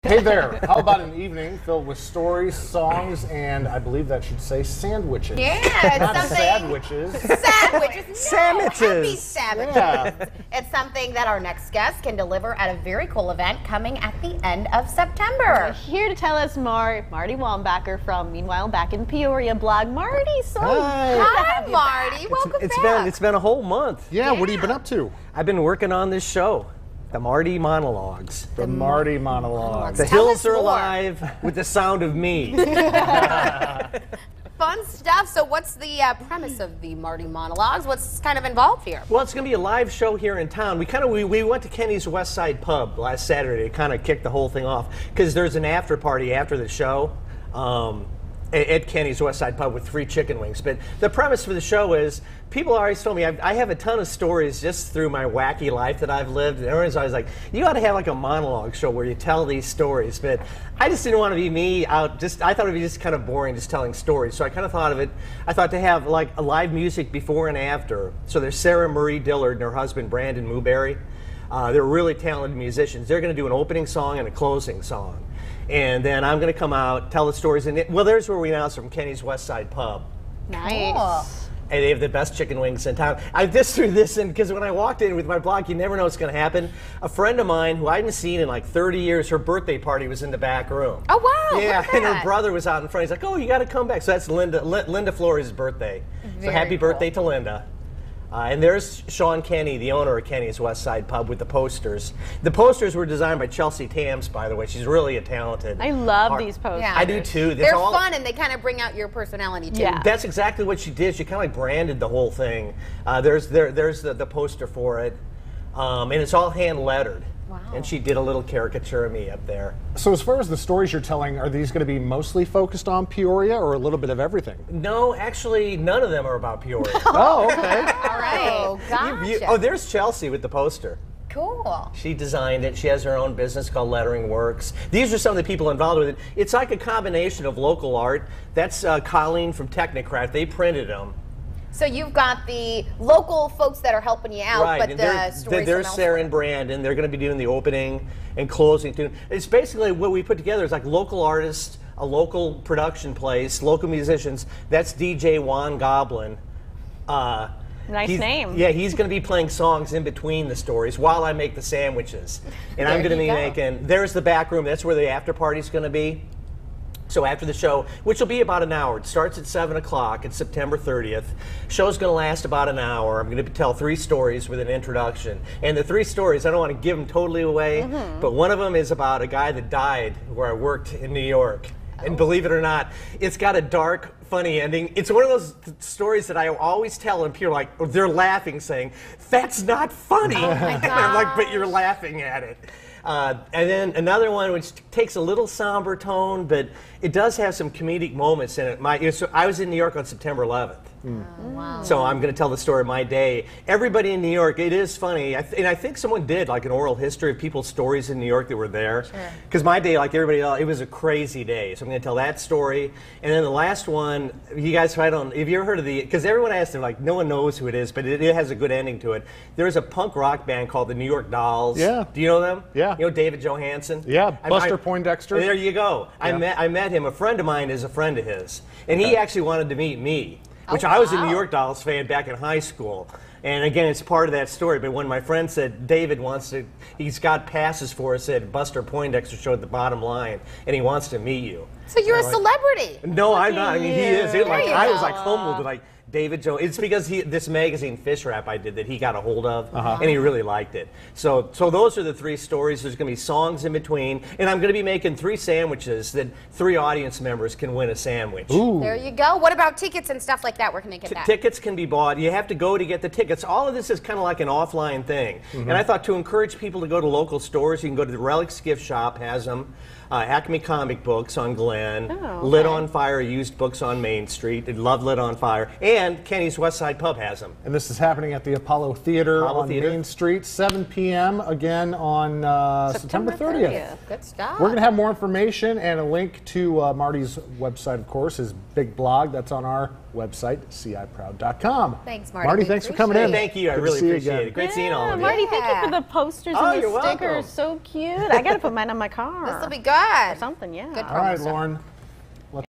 Hey there, how about an evening filled with stories, songs, and I believe that should say sandwiches. Yeah, it's Not something. sandwiches. Sandwiches. No, Sandwiches. happy sandwiches. Yeah. It's something that our next guest can deliver at a very cool event coming at the end of September. Here to tell us more, Marty Wambacher from Meanwhile Back in Peoria blog. Marty, so good to Hi, have you Marty. back. Welcome It's back. been a whole month. Yeah, what have you been up to? I've been working on this show, the Marty Monologues. The Marty monologues. The Tell hills us are more. alive with the sound of me. Fun stuff. So what's the premise of the Marty monologues? What's kind of involved here? Well, it's going to be a live show here in town. We went to Kenny's West Side Pub last Saturday to kind of kick the whole thing off because there's an after party after the show at Kenny's West Side Pub with free chicken wings. But the premise for the show is people always told me I have a ton of stories just through my wacky life that I've lived. And everyone's always like, you ought to have like a monologue show where you tell these stories. But I just didn't want to be me out. I thought it would be just kind of boring just telling stories. So I kind of thought of it. I thought to have like a live music before and after. So there's Sarah Marie Dillard and her husband Brandon Muberry. They're really talented musicians. They're going to do an opening song and a closing song. And then I'm going to come out, tell the stories. And well, there's where we announced from Kenny's West Side Pub. Nice. Cool. And they have the best chicken wings in town. I just threw this in because when I walked in with my blog, you never know what's going to happen. A friend of mine who I hadn't seen in like 30 years, her birthday party was in the back room. Oh, wow. Yeah, look at and her that. brother was out in front. He's like, oh, you got to come back. So that's Linda Flores' birthday. So Very happy cool. birthday to Linda. And there's Sean Kenny, the owner of Kenny's West Side Pub, with the posters. The posters were designed by Chelsea Tams, by the way. She's really a talented. I love art- these posters. Yeah. I do too. They're fun and they kind of bring out your personality too. Yeah. That's exactly what she did. She kind of like branded the whole thing. There's the poster for it, and it's all hand lettered. Wow. And she did a little caricature of me up there. So as far as the stories you're telling, are these going to be mostly focused on Peoria or a little bit of everything? No, actually, none of them are about Peoria. Oh, okay. All right. Gotcha. There's Chelsea with the poster. Cool. She designed it. She has her own business called Lettering Works. These are some of the people involved with it. It's like a combination of local art. That's Colleen from Technocrat. They printed them. So you've got the local folks that are helping you out, Right, but and the stories there's from Sarah elsewhere. and Brandon. They're going to be doing the opening and closing too. It's basically what we put together is like local artists, a local production place, local musicians. That's DJ Juan Goblin. Nice name. Yeah, he's going to be playing songs in between the stories while I make the sandwiches. And I'm There going to you be go. making, there's the back room. That's where the after party's going to be. So after the show, which will be about an hour, it starts at 7 o'clock. It's September 30th. Show's going to last about an hour. I'm going to tell 3 stories with an introduction. And the 3 stories, I don't want to give them totally away, but one of them is about a guy that died where I worked in New York. And believe it or not, it's got a dark, funny ending. It's one of those stories that I always tell, and people are like, they're laughing, saying, "That's not funny." Oh my And I'm like, "But you're laughing at it." And then another one which takes a little somber tone, but it does have some comedic moments in it. So I was in New York on September 11th. Wow. So I'm going to tell the story of my day. Everybody in New York, it is funny. And I think someone did like an oral history of people's stories in New York that were there. Because my day, like everybody else, it was a crazy day. So I'm going to tell that story. And then the last one, you guys, have you ever heard of because everyone asks, they're like, no one knows who it is, but it has a good ending to it. There's a punk rock band called the New York Dolls. Yeah. Do you know them? Yeah. You know David Johansen? Yeah, Buster Poindexter. There you go. Yeah. I met him. A friend of mine is a friend of his. And he actually wanted to meet me. Which Oh, I was a wow. New York Dolls fan back in high school. And again, it's part of that story. But when my friend said, David he's got passes for us at Buster Poindexter show at the bottom line, and he wants to meet you. So you're a I'm like, celebrity. No, I'm not. I mean, he is. There you I was go. like humbled, like David Jones. It's because this magazine Fish Wrap I did that he got a hold of, and he really liked it. So those are the 3 stories. There's going to be songs in between, and I'm going to be making 3 sandwiches that 3 audience members can win a sandwich. Ooh. There you go. What about tickets and stuff like that? Where can they get that? Tickets can be bought. You have to go to get the tickets. All of this is kind of like an offline thing. And I thought to encourage people to go to local stores, you can go to the Relics Gift Shop, has them. Acme Comic Books on Glen. Oh, okay. Lit on Fire used books on Main Street. They love Lit on Fire. And And Kenny's West Side Pub has them. And this is happening at the Apollo Theater on Main Street, 7 p.m. again on September 30th. Good stuff. We're going to have more information, and a link to Marty's website, of course, his big blog. That's on our website, ciproud.com. Thanks, Marty. Marty, thanks for coming in. Thank you. I Good to really see you appreciate again. it. Great seeing all of you. Marty, thank you for the posters and you're the stickers. welcome. So cute. I got to put mine on my car. This will be good. Or something, yeah. Good All right, promo stuff. Lauren.